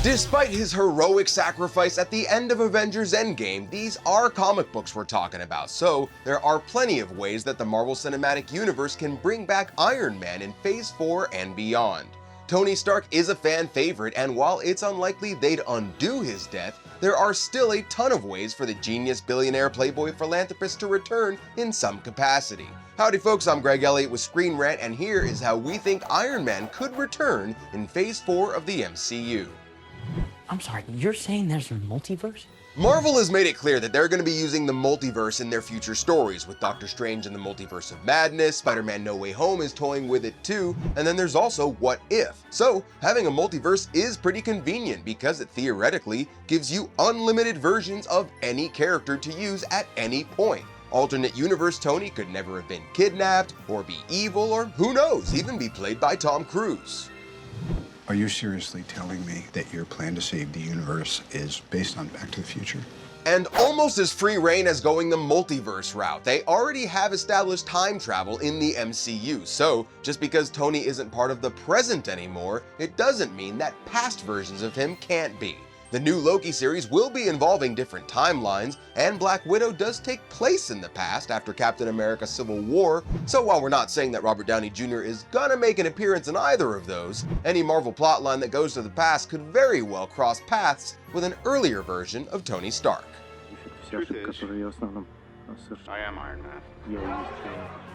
Despite his heroic sacrifice at the end of Avengers Endgame, these are comic books we're talking about, so there are plenty of ways that the Marvel Cinematic Universe can bring back Iron Man in Phase 4 and beyond. Tony Stark is a fan favorite, and while it's unlikely they'd undo his death, there are still a ton of ways for the genius billionaire playboy philanthropist to return in some capacity. Howdy folks, I'm Greg Elliott with Screen Rant, and here is how we think Iron Man could return in Phase 4 of the MCU. I'm sorry, you're saying there's a multiverse? Marvel has made it clear that they're going to be using the multiverse in their future stories, with Doctor Strange in the Multiverse of Madness, Spider-Man No Way Home is toying with it too, and then there's also What If. So having a multiverse is pretty convenient because it theoretically gives you unlimited versions of any character to use at any point. Alternate universe Tony could never have been kidnapped, or be evil, or who knows, even be played by Tom Cruise. Are you seriously telling me that your plan to save the universe is based on Back to the Future? And almost as free reign as going the multiverse route, they already have established time travel in the MCU, so just because Tony isn't part of the present anymore, it doesn't mean that past versions of him can't be. The new Loki series will be involving different timelines, and Black Widow does take place in the past after Captain America Civil War, so while we're not saying that Robert Downey Jr. is gonna make an appearance in either of those, any Marvel plotline that goes to the past could very well cross paths with an earlier version of Tony Stark. I am Iron Man.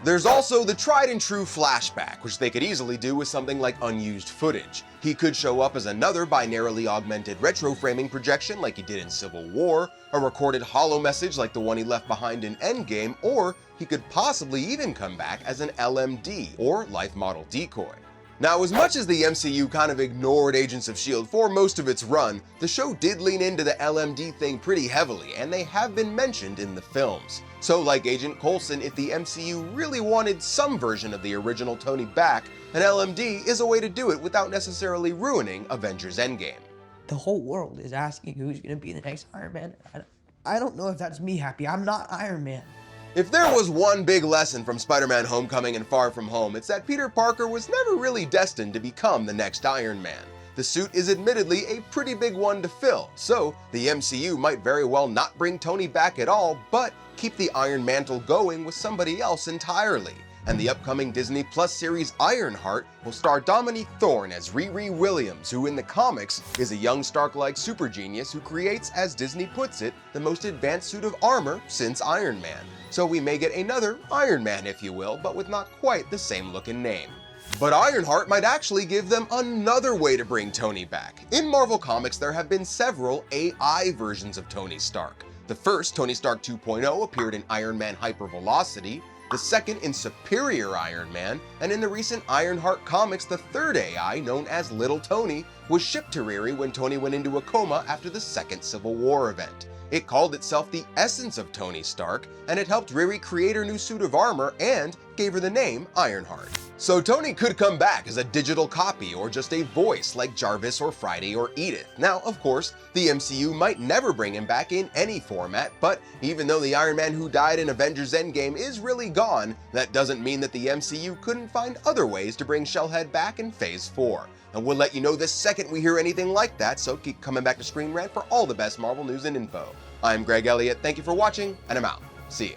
There's also the tried and true flashback, which they could easily do with something like unused footage. He could show up as another binarily augmented retro-framing projection like he did in Civil War, a recorded holo message like the one he left behind in Endgame, or he could possibly even come back as an LMD, or life model decoy. Now, as much as the MCU kind of ignored Agents of S.H.I.E.L.D. for most of its run, the show did lean into the LMD thing pretty heavily, and they have been mentioned in the films. So like Agent Coulson, if the MCU really wanted some version of the original Tony back, an LMD is a way to do it without necessarily ruining Avengers Endgame. The whole world is asking who's going to be the next Iron Man. I don't know if that's me happy. I'm not Iron Man. If there was one big lesson from Spider-Man Homecoming and Far From Home, it's that Peter Parker was never really destined to become the next Iron Man. The suit is admittedly a pretty big one to fill, so the MCU might very well not bring Tony back at all, but keep the Iron Mantle going with somebody else entirely. And the upcoming Disney Plus series Ironheart will star Dominique Thorne as Riri Williams, who in the comics is a young Stark-like super genius who creates, as Disney puts it, the most advanced suit of armor since Iron Man. So we may get another Iron Man, if you will, but with not quite the same look and name. But Ironheart might actually give them another way to bring Tony back. In Marvel Comics, there have been several AI versions of Tony Stark. The first, Tony Stark 2.0, appeared in Iron Man Hypervelocity, the second in Superior Iron Man, and in the recent Ironheart comics, the third AI, known as Little Tony, was shipped to Riri when Tony went into a coma after the second Civil War event. It called itself the essence of Tony Stark, and it helped Riri create her new suit of armor and gave her the name Ironheart. So Tony could come back as a digital copy or just a voice like Jarvis or Friday or Edith. Now, of course, the MCU might never bring him back in any format, but even though the Iron Man who died in Avengers Endgame is really gone, that doesn't mean that the MCU couldn't find other ways to bring Shellhead back in Phase 4. And we'll let you know the second we hear anything like that, so keep coming back to Screen Rant for all the best Marvel news and info. I'm Greg Elliott, thank you for watching, and I'm out. See ya.